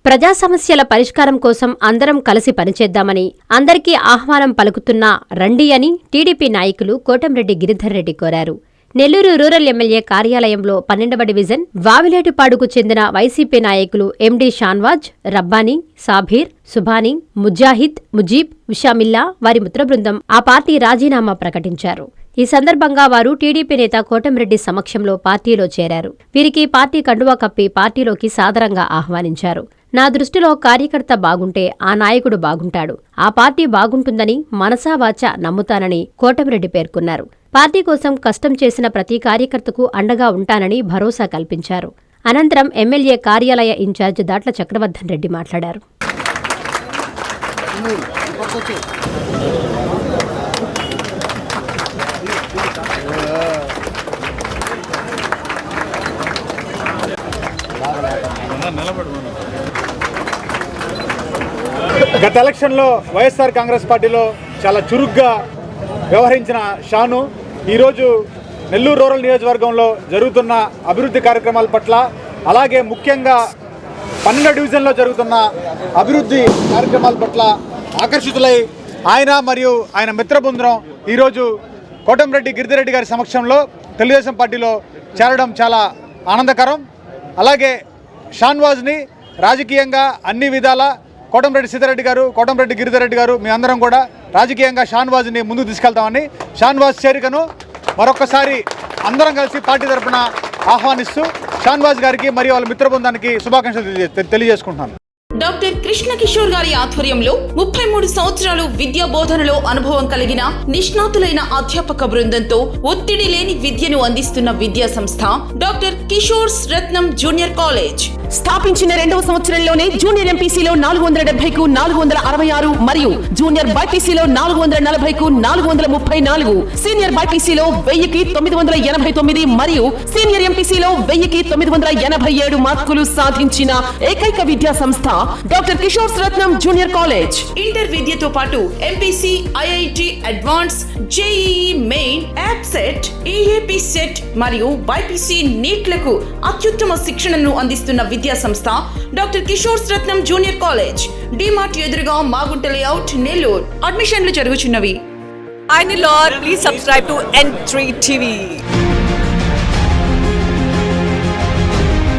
ప్రజా సమస్యల పరిష్కారం కోసం అందరం కలిసి పనిచేద్దామని, అందరికీ ఆహ్వానం పలుకుతున్నా రండి అని టీడీపీ నాయకులు కోటంరెడ్డి గిరిధర్ రెడ్డి కోరారు. నెల్లూరు రూరల్ ఎమ్మెల్యే కార్యాలయంలో 12వ డివిజన్ వావిలేటిపాడుకు చెందిన వైసీపీ నాయకులు ఎండి షాన్వాజ్, రబ్బానీ, సాబీర్, సుభానీ, ముజాహిద్, ముజీబ్, ఉషామిల్లా వారి మిత్రబృందం ఆ పార్టీ రాజీనామా ప్రకటించారు. ఈ సందర్భంగా వారు టీడీపీ నేత కోటంరెడ్డి సమక్షంలో పార్టీలో చేరారు. వీరికి పార్టీ కండువా కప్పి పార్టీలోకి సాదరంగా ఆహ్వానించారు. నా దృష్టిలో కార్యకర్త బాగుంటే ఆ నాయకుడు బాగుంటాడు, ఆ పార్టీ బాగుంటుందని మనసావాచా నమ్ముతానని కోటంరెడ్డి పేర్కొన్నారు. పార్టీ కోసం కష్టం చేసిన ప్రతి కార్యకర్తకు అండగా ఉంటానని భరోసా కల్పించారు. అనంతరం ఎమ్మెల్యే కార్యాలయ ఇన్ఛార్జ్ దాట్ల చక్రవర్ధన్ రెడ్డి మాట్లాడారు. గత ఎలక్షన్లో వైఎస్ఆర్ కాంగ్రెస్ పార్టీలో చాలా చురుగ్గా వ్యవహరించిన షాను ఈరోజు నెల్లూరు రూరల్ నియోజకవర్గంలో జరుగుతున్న అభివృద్ధి కార్యక్రమాల పట్ల, అలాగే ముఖ్యంగా 12వ డివిజన్లో జరుగుతున్న అభివృద్ధి కార్యక్రమాల పట్ల ఆకర్షితులై ఆయన మరియు ఆయన మిత్రబృందం ఈరోజు కోటంరెడ్డి గిరిధర్ రెడ్డి గారి సమక్షంలో తెలుగుదేశం పార్టీలో చేరడం చాలా ఆనందకరం. అలాగే షాన్వాజ్ని రాజకీయంగా అన్ని విధాల కోటంరెడ్డి సీతారెడ్డి గారు, కోటంరెడ్డి గిరిధర్ రెడ్డి గారు మీ అందరం కూడా రాజకీయంగా షాన్వాజ్ని ముందుకు తీసుకెళ్తామని, షాన్వాజ్ చేరికను మరొకసారి అందరం కలిసి పార్టీ తరఫున ఆహ్వానిస్తూ షాన్వాజ్ గారికి మరియు వాళ్ళ మిత్ర బృందానికి శుభాకాంక్షలు తెలియజేసుకుంటున్నాను. డాక్టర్ కృష్ణ కిషోర్ గారి ఆధ్వర్యంలో 33 సంవత్సరాలు విద్యా బోధనలో అనుభవం కలిగిన నిష్ణాతులైన అధ్యాపక బృందంతో ఒత్తిడి లేని విద్యను అందిస్తున్న విద్యా సంస్థ డాక్టర్ కిషోర్స్ రత్నం జూనియర్ కాలేజ్. స్థాపించిన 2వ సంవత్సరంలోనే జూనియర్ ఎంపీసీలో 470కు 466 మరియు జూనియర్ బైపీసీలో 440కు 434, సీనియర్ బైపీసీలో 1000కి 989 మరియు సీనియర్ ఎంపీసీలో 1000కి 987 మార్కులు సాధించిన ఏకైక విద్యా సంస్థ డాక్టర్ కిషోర్స్ రత్నం జూనియర్ కాలేజ్. ఇంటర్ విద్యతో పాటు MPC, IIT advance, JEE main, యాప్సెట్, EAP set మరియు బైపీసీ నీట్లకు అత్యుత్తమ శిక్షణను అందిస్తున్న విద్యా సంస్థ డాక్టర్ కిషోర్స్ రత్నం జూనియర్ కాలేజ్. డిమార్ట్ ఎదురుగా మాగుంట లేఅవుట్, నెల్లూరు. అడ్మిషన్లు జరుగుచున్నవి. Please subscribe to N3 TV.